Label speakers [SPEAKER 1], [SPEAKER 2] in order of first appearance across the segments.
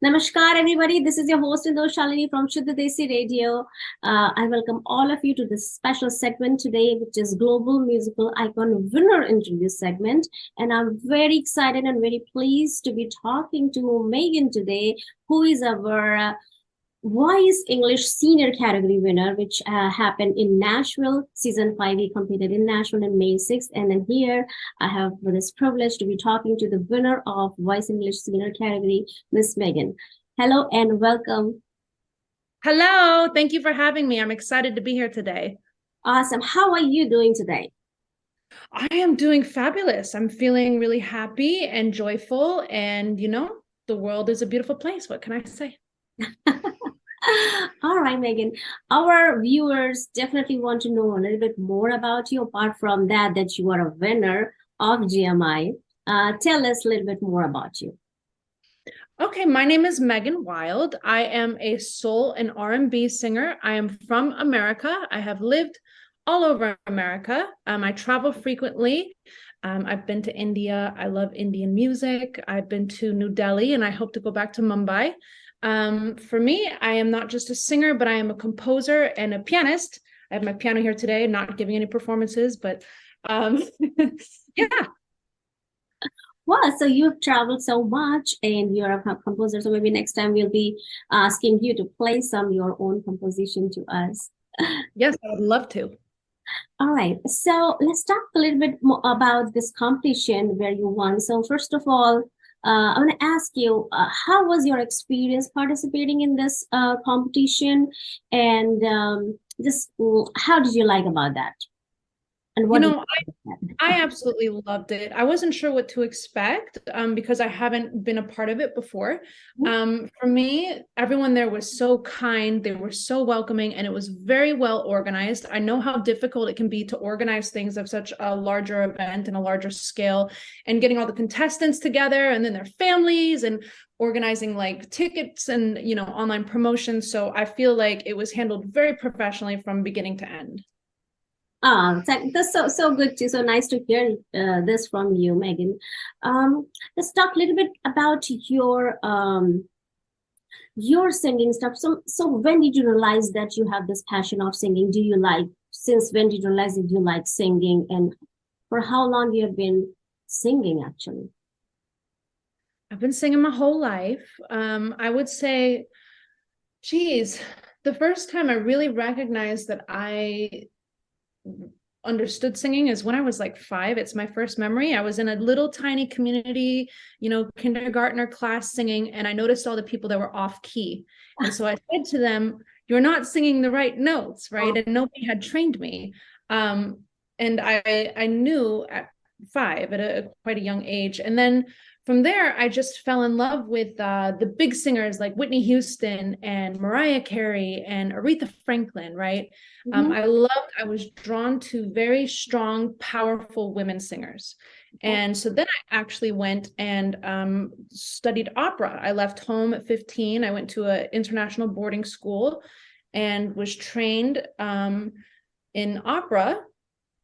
[SPEAKER 1] Namaskar, everybody. This is your host, RJ Shalini from Shuddh Desi Radio. I welcome all of you to this special segment today, which is Global Musical Icon Winner Interview segment. And I'm very excited and very pleased to be talking to Megan today, who is our Voice English Senior Category winner, which happened in Nashville. Season 5, we competed in Nashville on May 6th. And then here, I have this privilege to be talking to the winner of Voice English Senior Category, Miss Megan. Hello and welcome.
[SPEAKER 2] Hello, thank you for having me. I'm excited to be here today.
[SPEAKER 1] Awesome. How are you doing today?
[SPEAKER 2] I am doing fabulous. I'm feeling really happy and joyful. And, the world is a beautiful place. What can I say?
[SPEAKER 1] All right, Megan. Our viewers definitely want to know a little bit more about you. Apart from that you are a winner of GMI. Tell us a little bit more about you.
[SPEAKER 2] Okay, my name is Megan Wild. I am a soul and R&B singer. I am from America. I have lived all over America. I travel frequently. I've been to India. I love Indian music. I've been to New Delhi, and I hope to go back to Mumbai. For me, I am not just a singer, but I am a composer and a pianist. I have my piano here today, not giving any performances, but yeah.
[SPEAKER 1] Wow, so you've traveled so much and you're a composer. So maybe next time we'll be asking you to play some your own composition to us.
[SPEAKER 2] Yes, I would love to.
[SPEAKER 1] All right, so let's talk a little bit more about this competition where you won. So first of all, I want to ask you, how was your experience participating in this competition, and just how did you like about that?
[SPEAKER 2] And what I absolutely loved it. I wasn't sure what to expect because I haven't been a part of it before. For me, everyone there was so kind. They were so welcoming, and it was very well organized. I know how difficult it can be to organize things of such a larger event and a larger scale, and getting all the contestants together and then their families and organizing like tickets and, online promotions. So I feel like it was handled very professionally from beginning to end.
[SPEAKER 1] That's so good too. So nice to hear this from you, Megan. Let's talk a little bit about your singing stuff. So when did you realize that you have this passion of singing? Since when did you realize that you like singing, and for how long you have been singing actually?
[SPEAKER 2] I've been singing my whole life. I would say, the first time I really recognized that I understood singing is when I was like 5. It's my first memory. I was in a little tiny community, kindergartner class singing, and I noticed all the people that were off key. And so I said to them, "You're not singing the right notes, right?" And nobody had trained me. And I knew at 5 at quite a young age. And then from there, I just fell in love with the big singers like Whitney Houston and Mariah Carey and Aretha Franklin, right? I was drawn to very strong, powerful women singers. And so then I actually went and studied opera. I left home at 15. I went to an international boarding school and was trained in opera.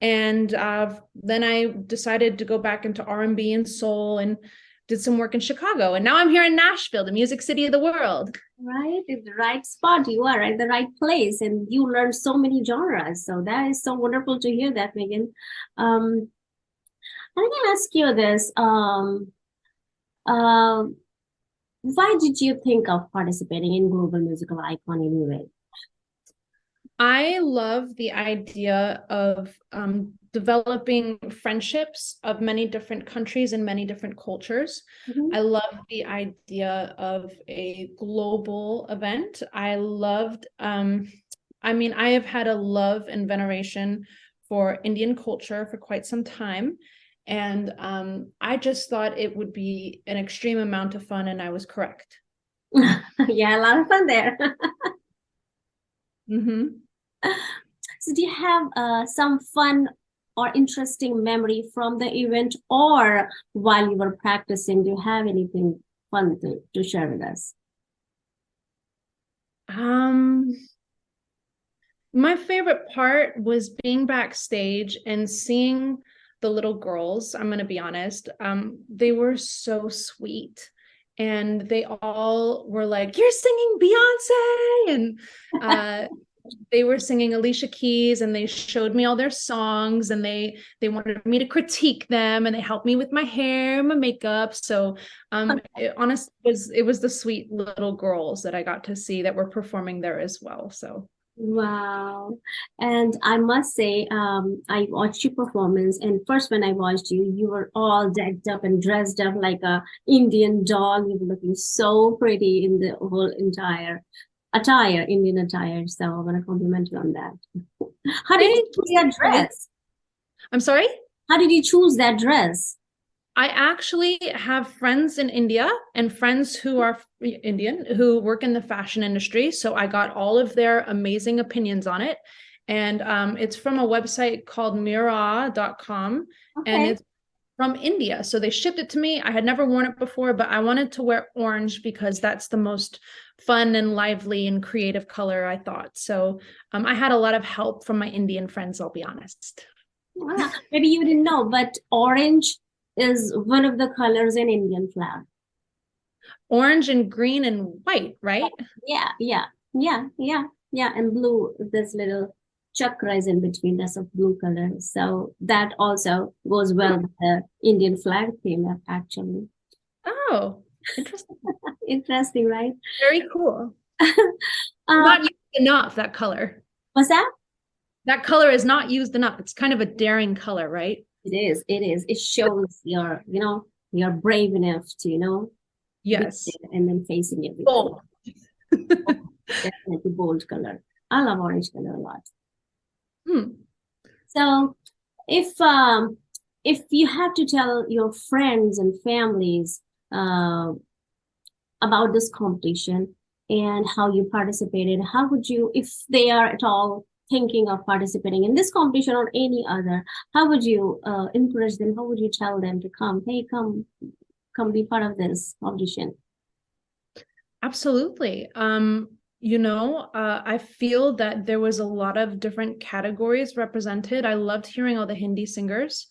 [SPEAKER 2] And then I decided to go back into R&B and soul and did some work in Chicago. And now I'm here in Nashville, the music city of the world.
[SPEAKER 1] Right, in the right spot. You are at the right place, and you learn so many genres. So that is so wonderful to hear that, Megan. I'm gonna ask you this. Why did you think of participating in Global Musical Icon anyway?
[SPEAKER 2] I love the idea of developing friendships of many different countries and many different cultures. I love the idea of a global event. I have had a love and veneration for Indian culture for quite some time. And I just thought it would be an extreme amount of fun, and I was correct.
[SPEAKER 1] Yeah, a lot of fun there. So do you have some fun or interesting memory from the event, or while you were practicing, do you have anything fun to share with us?
[SPEAKER 2] My favorite part was being backstage and seeing the little girls. I'm going to be honest. They were so sweet. and they all were like, "You're singing Beyonce," and they were singing Alicia Keys, and they showed me all their songs, and they wanted me to critique them, and they helped me with my hair and my makeup. So it honestly was the sweet little girls that I got to see that were performing there as well. So
[SPEAKER 1] Wow. And I must say, I watched your performance, and first when I watched you, you were all decked up and dressed up like a Indian doll. You were looking so pretty in the whole entire attire, Indian attire. So I want to compliment you on that. How did you choose that dress?
[SPEAKER 2] I'm sorry?
[SPEAKER 1] How did you choose that dress?
[SPEAKER 2] I actually have friends in India and friends who are Indian who work in the fashion industry. So I got all of their amazing opinions on it. And it's from a website called Mira.com.
[SPEAKER 1] Okay.
[SPEAKER 2] And it's from India. So they shipped it to me. I had never worn it before, but I wanted to wear orange because that's the most fun and lively and creative color, I thought. So I had a lot of help from my Indian friends, I'll be honest.
[SPEAKER 1] Wow. Maybe you didn't know, but orange is one of the colors in Indian flag.
[SPEAKER 2] Orange and green and white, right?
[SPEAKER 1] Yeah. And blue, this little chakra is in between, that's of blue color. So that also goes well with the Indian flag theme, actually.
[SPEAKER 2] Oh, interesting.
[SPEAKER 1] Interesting, right?
[SPEAKER 2] Very cool. Not used enough, that color.
[SPEAKER 1] What's that?
[SPEAKER 2] That color is not used enough. It's kind of a daring color, right?
[SPEAKER 1] It is. It shows you're brave enough to,
[SPEAKER 2] yes,
[SPEAKER 1] and then facing everything.
[SPEAKER 2] Bold.
[SPEAKER 1] Definitely bold color. I love orange color a lot. So if you have to tell your friends and families about this competition and how you participated, how would you, if they are at all thinking of participating in this competition or any other, how would you encourage them? How would you tell them to come? Hey, come be part of this competition?
[SPEAKER 2] Absolutely. I feel that there was a lot of different categories represented. I loved hearing all the Hindi singers.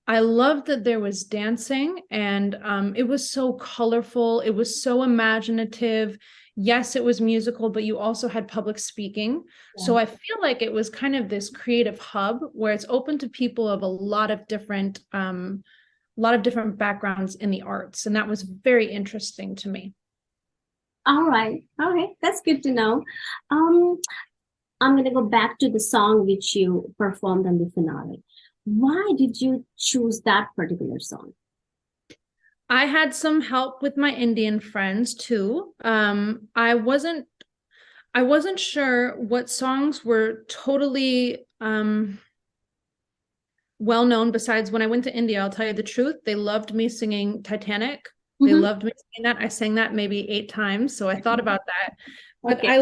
[SPEAKER 2] I loved that there was dancing, and it was so colorful. It was so imaginative. Yes, it was musical, but you also had public speaking. Yeah. So I feel like it was kind of this creative hub where it's open to people of a lot of different backgrounds in the arts. And that was very interesting to me.
[SPEAKER 1] All right. Okay. That's good to know. I'm going to go back to the song which you performed on the finale. Why did you choose that particular song?
[SPEAKER 2] I had some help with my Indian friends too. I wasn't sure what songs were totally well known. Besides, when I went to India, I'll tell you the truth, they loved me singing Titanic. They loved me singing that. I sang that maybe 8 times, so I thought about that. But okay. I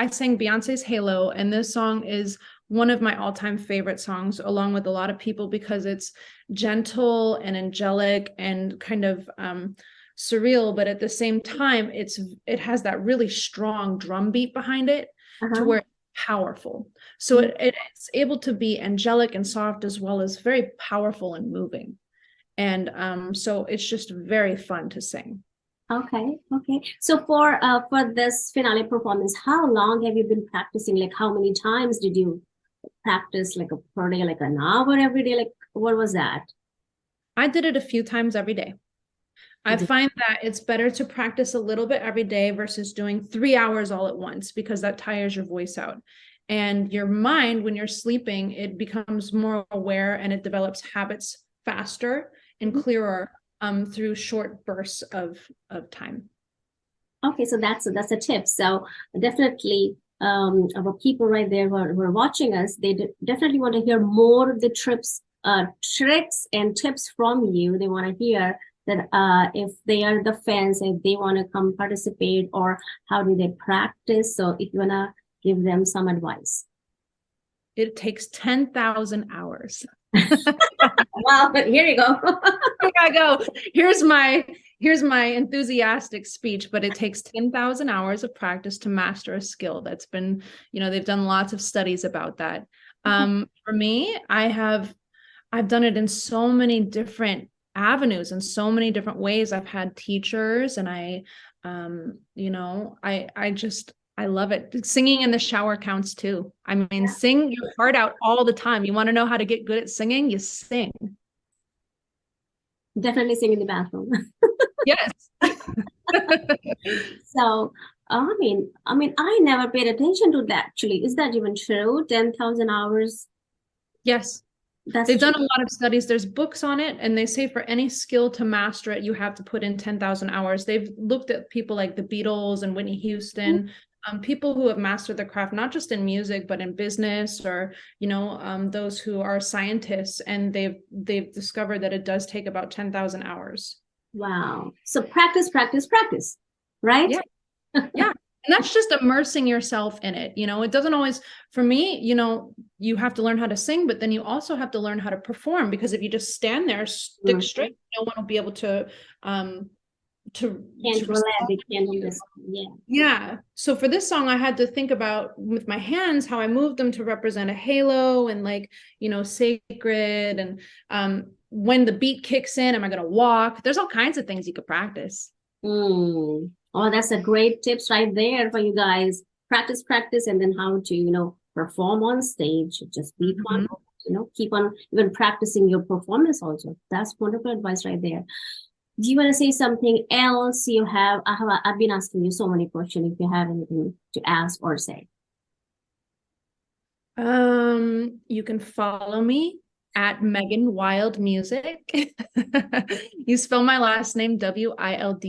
[SPEAKER 2] sang Beyonce's Halo, and this song is one of my all-time favorite songs, along with a lot of people, because it's gentle and angelic and kind of surreal, but at the same time, it has that really strong drum beat behind it to where it's powerful. So it's able to be angelic and soft as well as very powerful and moving. And so it's just very fun to sing.
[SPEAKER 1] Okay. So for this finale performance, how long have you been practicing? Like, how many times did you practice, like per day, like an hour every day? Like, what was that?
[SPEAKER 2] I did it a few times every day. I find that it's better to practice a little bit every day versus doing 3 hours all at once, because that tires your voice out. And your mind, when you're sleeping, it becomes more aware and it develops habits faster and clearer through short bursts of time. Okay, so that's a tip. So definitely our people right there who are watching us, they definitely want to hear more of the tricks and tips from you. They want to hear that if they are the fans, if they want to come participate, or how do they practice. So if you want to give them some advice. It takes 10,000 hours. Well, here you go. Here I go. Here's my enthusiastic speech, but it takes 10,000 hours of practice to master a skill. That's been, they've done lots of studies about that. For me, I've done it in so many different avenues in so many different ways. I've had teachers, and I love it. Singing in the shower counts too. I mean, sing your heart out all the time. You want to know how to get good at singing? You sing.
[SPEAKER 1] Definitely sing in the bathroom.
[SPEAKER 2] Yes.
[SPEAKER 1] So, I never paid attention to that actually. Is that even true? 10,000 hours?
[SPEAKER 2] Yes. They've done a lot of studies. There's books on it, and they say for any skill to master it, you have to put in 10,000 hours. They've looked at people like the Beatles and Whitney Houston, people who have mastered the craft, not just in music, but in business, or, those who are scientists, and they've discovered that it does take about 10,000 hours.
[SPEAKER 1] Wow. So practice, right?
[SPEAKER 2] Yeah. Yeah. And that's just immersing yourself in it. It doesn't always, for me, you have to learn how to sing, but then you also have to learn how to perform, because if you just stand there, stick straight, no one will be able to Yeah. So for this song, I had to think about with my hands, how I moved them to represent a halo and sacred. And when the beat kicks in, am I going to walk? There's all kinds of things you could practice.
[SPEAKER 1] Oh, that's a great tips right there for you guys. Practice, and then how to, perform on stage. Just be one, keep on even practicing your performance also. That's wonderful advice right there. Do you want to say something else you have? I've been asking you so many questions. If you have anything to ask or say.
[SPEAKER 2] You can follow me at Megan Wild Music. You spell my last name Wilde.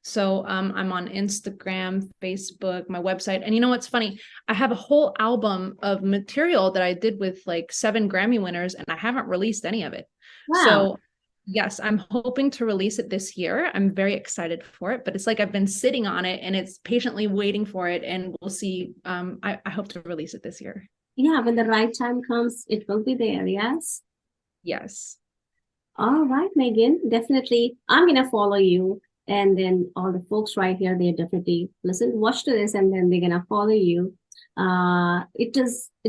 [SPEAKER 2] So I'm on Instagram, Facebook, my website. And you know what's funny? I have a whole album of material that I did with 7 Grammy winners, and I haven't released any of it.
[SPEAKER 1] Wow.
[SPEAKER 2] So yes, I'm hoping to release it this year. I'm very excited for it, but it's I've been sitting on it, and it's patiently waiting for it, and we'll see. I hope to release it this year.
[SPEAKER 1] Yeah, when the right time comes, it will be there. Yes.
[SPEAKER 2] Yes.
[SPEAKER 1] All right, Megan. Definitely, I'm gonna follow you. And then all the folks right here, they definitely watch to this, and then they're gonna follow you. It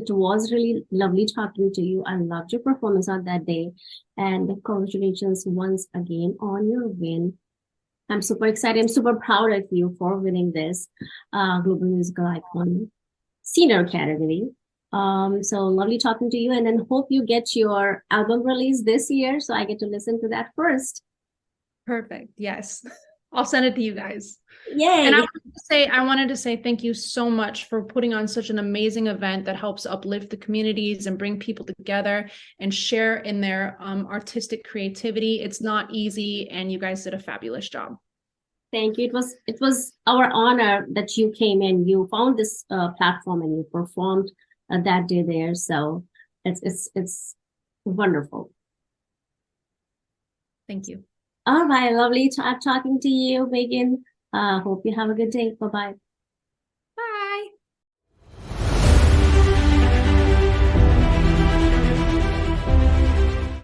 [SPEAKER 1] was really lovely talking to you. I loved your performance on that day, and congratulations once again on your win. I'm super excited. I'm super proud of you for winning this Global Musical Icon Senior category. So lovely talking to you, and then hope you get your album release this year, so I get to listen to that first.
[SPEAKER 2] Perfect. Yes. I'll send it to you guys.
[SPEAKER 1] Yay.
[SPEAKER 2] And I wanted to say thank you so much for putting on such an amazing event that helps uplift the communities and bring people together and share in their artistic creativity. It's not easy, and you guys did a fabulous job.
[SPEAKER 1] Thank you. It was our honor that you came in. You found this platform, and you performed that day there. So it's wonderful.
[SPEAKER 2] Thank you.
[SPEAKER 1] All right, lovely talking to you, Megan. Hope you have a good day. Bye-bye.